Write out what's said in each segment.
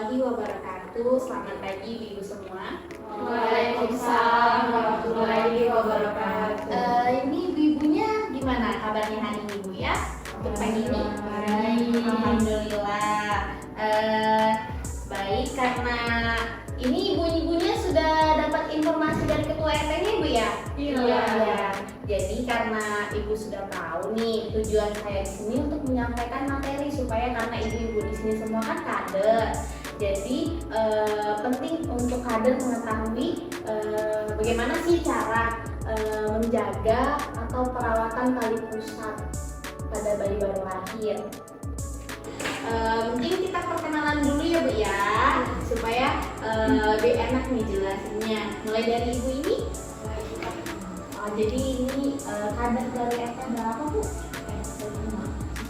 warahmatullahi wabarakatuh. Selamat pagi Ibu semua. Waalaikumsalam warahmatullahi wabarakatuh. Ini ibu-ibunya gimana kabarnya hari ini Bu ya? Untuk pagi ini? Baik. Alhamdulillah. Baik, karena ini ibu-ibunya sudah dapat informasi dari ketua RT-nya Bu ya? Iya. Jadi karena ibu sudah tahu nih tujuan saya di sini untuk menyampaikan materi supaya karena ibu-ibu di sini semua kan kader. Jadi penting untuk kader mengetahui bagaimana sih cara menjaga atau perawatan tali pusat pada bayi baru lahir. Mungkin kita perkenalan dulu ya Bu ya, supaya lebih enak nih jelasinnya. Mulai dari ibu ini. Jadi ini kader dari RT berapa Bu?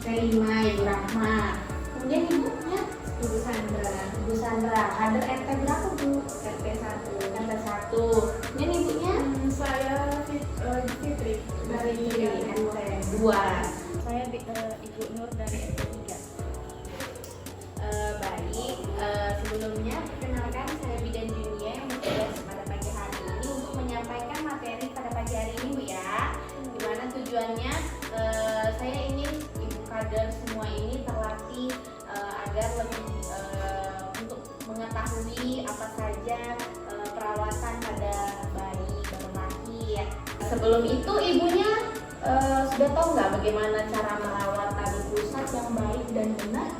RT 5 Ibu Rahma. Kemudian ibunya Ibu Sandra. Ibu Sandra. Kader RT berapa Bu? RT 1. RT 1. Kemudian ibunya Saya Fitri dari RT 2. Saya Ibu Nur dari RT 3. Baik, sebelumnya perkenalkan saya Bidan Junia yang bertugas pada pagi hari ini untuk menyampaikan materi pada pagi hari ini Bu ya. Dimana tujuannya saya ingin ibu kader semua ini terlatih agar lebih untuk mengetahui apa saja perawatan pada bayi baru lahir. Sebelum itu ibunya sudah tahu nggak bagaimana cara merawat tali pusat yang baik dan benar?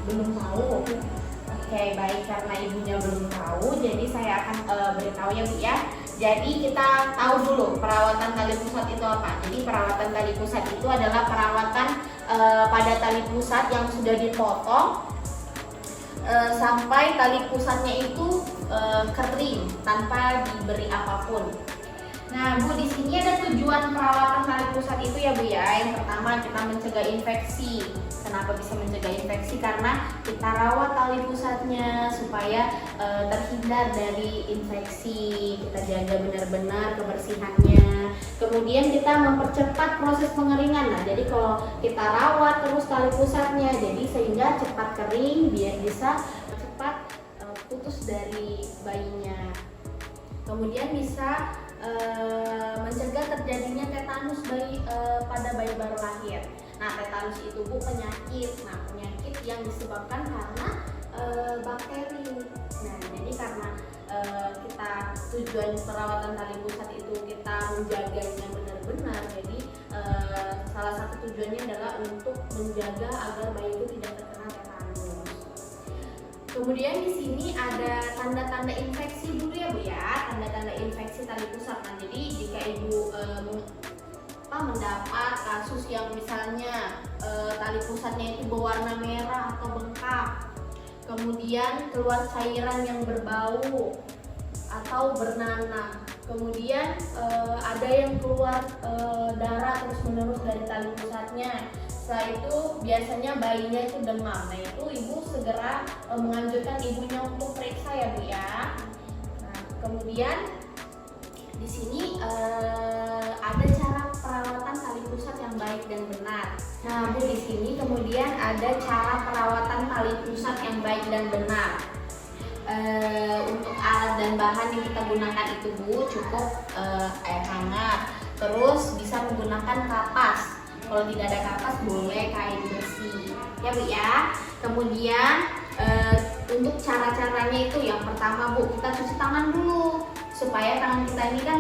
Belum tahu. Oke, baik, karena ibunya belum tahu, jadi saya akan beritahu ya Bu ya. Jadi kita tahu dulu perawatan tali pusat itu apa. Jadi perawatan tali pusat itu adalah perawatan pada tali pusat yang sudah dipotong sampai tali pusatnya itu kering tanpa diberi apapun. Nah Bu, di sini ada tujuan perawatan tali pusat itu ya Bu ya. Yang pertama kita mencegah infeksi. Kenapa bisa mencegah infeksi? Karena kita rawat tali pusatnya supaya terhindar dari infeksi. Kita jaga benar-benar kebersihannya. Kemudian kita mempercepat proses pengeringan. Nah, jadi kalau kita rawat terus tali pusatnya, jadi sehingga cepat kering biar bisa cepat putus dari bayinya. Kemudian bisa mencegah terjadinya tetanus pada bayi baru lahir. Nah, tetanus itu Bu penyakit. Nah, penyakit yang disebabkan karena bakteri. Nah, jadi karena kita tujuan perawatan tali pusat itu kita menjaganya benar-benar. Jadi salah satu tujuannya adalah untuk menjaga agar bayi itu tidak terkena tetanus. Kemudian di sini ada tanda-tanda infeksi dulu ya Bu ya, tanda-tanda infeksi tali pusat. Nah, jadi jika ibu mendapat kasus yang misalnya tali pusatnya itu berwarna merah atau bengkak, kemudian keluar cairan yang berbau atau bernanah, kemudian ada yang keluar darah terus-menerus dari tali pusatnya. Setelah itu biasanya bayinya itu demam. Nah, itu ibu segera menganjurkan ibunya untuk periksa ya Bu ya. Nah, kemudian di sini ada cara perawatan tali pusat yang baik dan benar. Nah Bu, di sini kemudian ada cara perawatan tali pusat yang baik dan benar. Untuk alat dan bahan yang kita gunakan itu Bu, cukup air hangat. Terus bisa menggunakan kapas. Kalau tidak ada kapas boleh kain bersih ya Bu ya. Kemudian untuk cara-caranya itu yang pertama Bu, kita cuci tangan dulu supaya tangan kita ini kan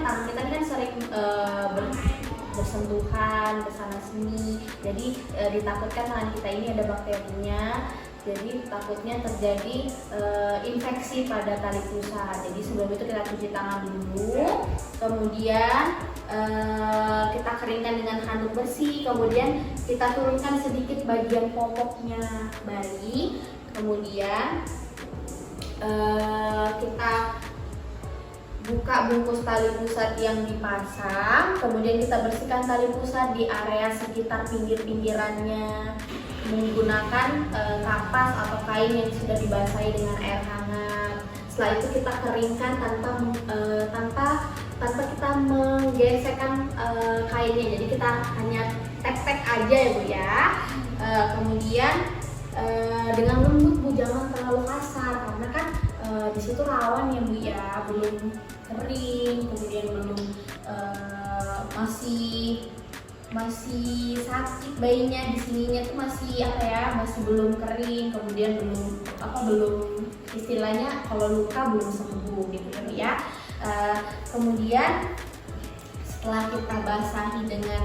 sering bersentuhan kesana sini. Jadi ditakutkan tangan kita ini ada bakterinya. Jadi takutnya terjadi infeksi pada tali pusat. Jadi sebelum itu kita cuci tangan dulu, kemudian kita keringkan dengan handuk bersih, kemudian kita turunkan sedikit bagian popoknya bayi, kemudian kita buka bungkus tali pusat yang dipasang, kemudian kita bersihkan tali pusat di area sekitar pinggir-pinggirannya menggunakan kapas atau kain yang sudah dibasahi dengan air hangat. Setelah itu kita keringkan tanpa kita menggesekkan kainnya. Jadi kita hanya tek-tek aja ya Bu ya. Kemudian dengan itu rawan ya Bu ya, belum kering, kemudian belum masih sakit bayinya, di sininya tuh masih apa ya, masih belum kering, kemudian belum istilahnya kalau luka belum sembuh gitu kan ya. Kemudian setelah kita basahi dengan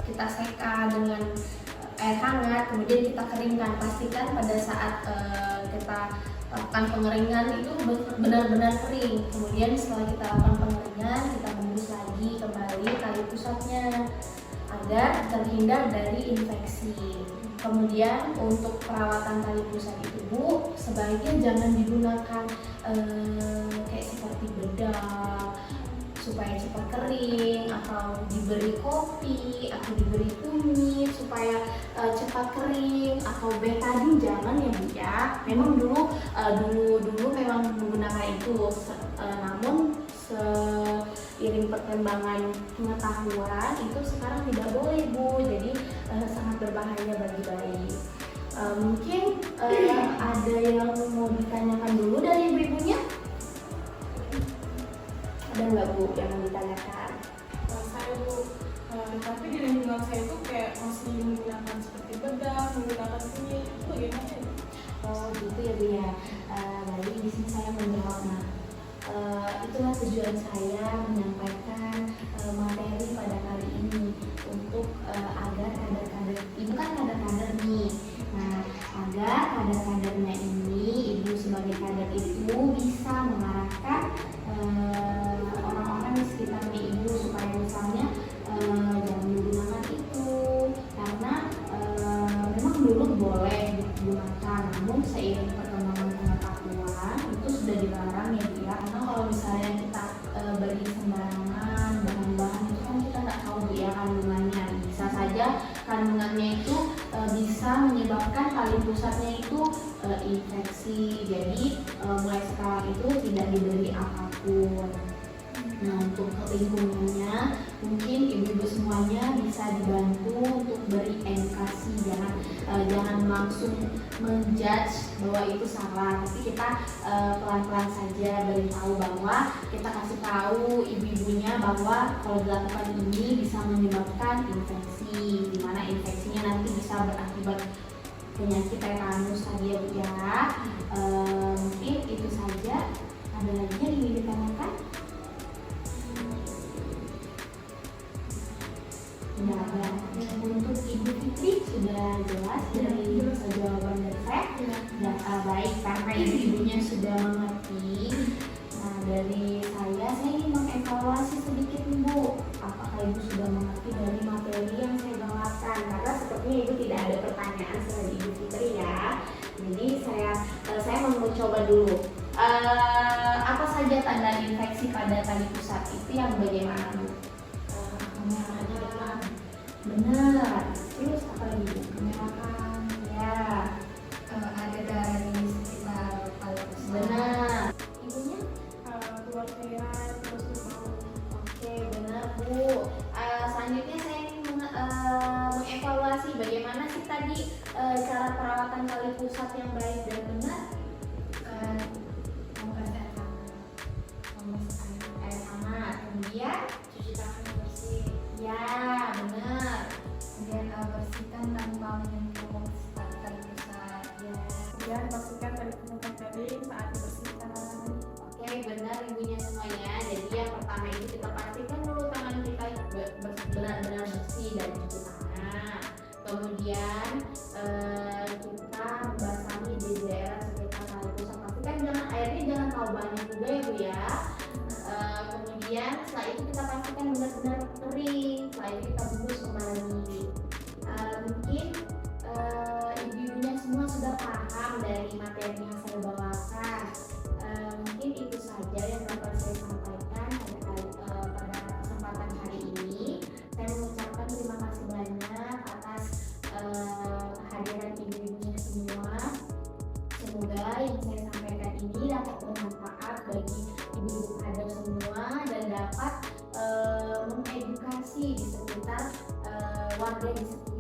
kita seka dengan air hangat, kemudian kita keringkan. Pastikan pada saat kita lakukan pengeringan itu benar-benar kering. Kemudian setelah kita lakukan pengeringan, kita bungkus lagi kembali tali pusatnya agar terhindar dari infeksi. Kemudian untuk perawatan tali pusat itu Bu, sebaiknya jangan digunakan kayak seperti bedak supaya cepat kering, atau diberi kopi, atau diberi kunyit supaya cepat kering, atau betadine jangan ya Bu ya. Memang dulu memang menggunakan itu, namun seiring perkembangan pengetahuan itu sekarang tidak boleh Bu, jadi sangat berbahaya bagi bayi. Mungkin ada yang mau ditanyakan dulu dari ibu-ibunya? Ada nggak Bu yang mau ditanyakan? Saya Bu, tapi di lingkungan saya itu kayak masih menggunakan seperti bedak, menggunakan kunyit, itu bagaimana ya? Oh gitu ya Bu ya. Baik, di sini saya menjawab. Itulah tujuan saya menyampaikan materi pada kali ini untuk agar kader-kader, ibu kan kader-kader nih. Nah, agar kader-kadernya ini, ibu sebagai kader itu bisa mengarahkan orang-orang di sekitarnya ibu supaya misalnya jangan menggunakan itu, karena memang dulu boleh digunakan, namun seiring perkembangan pengetahuan itu sudah dilarang ya Bu ya. Karena kalau misalnya kita beli sembarangan bahan-bahan itu kan kita nggak tahu Bu ya kandungannya, bisa saja kandungannya itu bisa menyebabkan tali pusatnya itu infeksi. Jadi mulai sekarang itu tidak diberi apapun. Nah, untuk lingkungannya mungkin ibu-ibu semuanya bisa dibantu untuk beri edukasi, jangan langsung menjudge bahwa itu salah, tapi kita pelan-pelan saja beritahu bahwa kita kasih tahu ibu-ibunya bahwa kalau dilakukan ini bisa menyebabkan infeksi, di mana infeksinya nanti bisa berakibat penyakit tetanus tadi ya Bu ya. Mungkin itu saja. Ada lagi yang ingin ditanyakan? Tidak ada. Untuk Ibu Fitri sudah jelas dari jawaban dari saya. Baik, karena ibu-ibunya sudah mengerti. Nah, dari saya ingin mengevaluasi sedikit Bu. Apakah Ibu sudah mengerti dari materi yang saya bawakan? Karena sepertinya Ibu tidak ada pertanyaan selain Ibu Fitri ya. Jadi saya mau mencoba dulu. Apa saja tanda infeksi pada tali pusat itu yang bagaimana Bu? Kemerahan. Benar. Terus apa lagi Bu? Kemerahan. Ya. Ada darah di sekitar tali pusat. Benar. Ibunya? Keluar cairan, terus mau. Oke, benar Bu. Selanjutnya saya ingin mengevaluasi bagaimana sih tadi cara perawatan tali pusat yang baik dan benar. Air hangat, kemudian Cuci tangan yang bersih. ya benar. Kemudian bersihkan tanpa menyentuh tali pusat. Ya. Kemudian pastikan tali pusat kering saat dibersihkan. Oke, benar ibunya semuanya. Jadi yang pertama itu kita pastikan dulu tangan kita benar-benar bersih dan cuci tangan. Kemudian kita basahi di daerah sekitar tali pusat. Pastikan airnya jangan terlalu banyak juga ya Bu ya. Kemudian setelah itu kita pastikan benar-benar kering. Setelah itu kita bungkus kembali. Mungkin ibu-ibunya semua sudah paham dari materi yang saya bawakan. Mungkin itu saja yang dapat saya sampaikan pada kesempatan hari ini. Saya mengucapkan terima kasih banyak atas kehadiran ibu-ibunya semua. Semoga yang saya sampaikan ini dapat bermanfaat bagi ibu-ibu kader semua dan dapat mengedukasi di sekitar warga di sekitar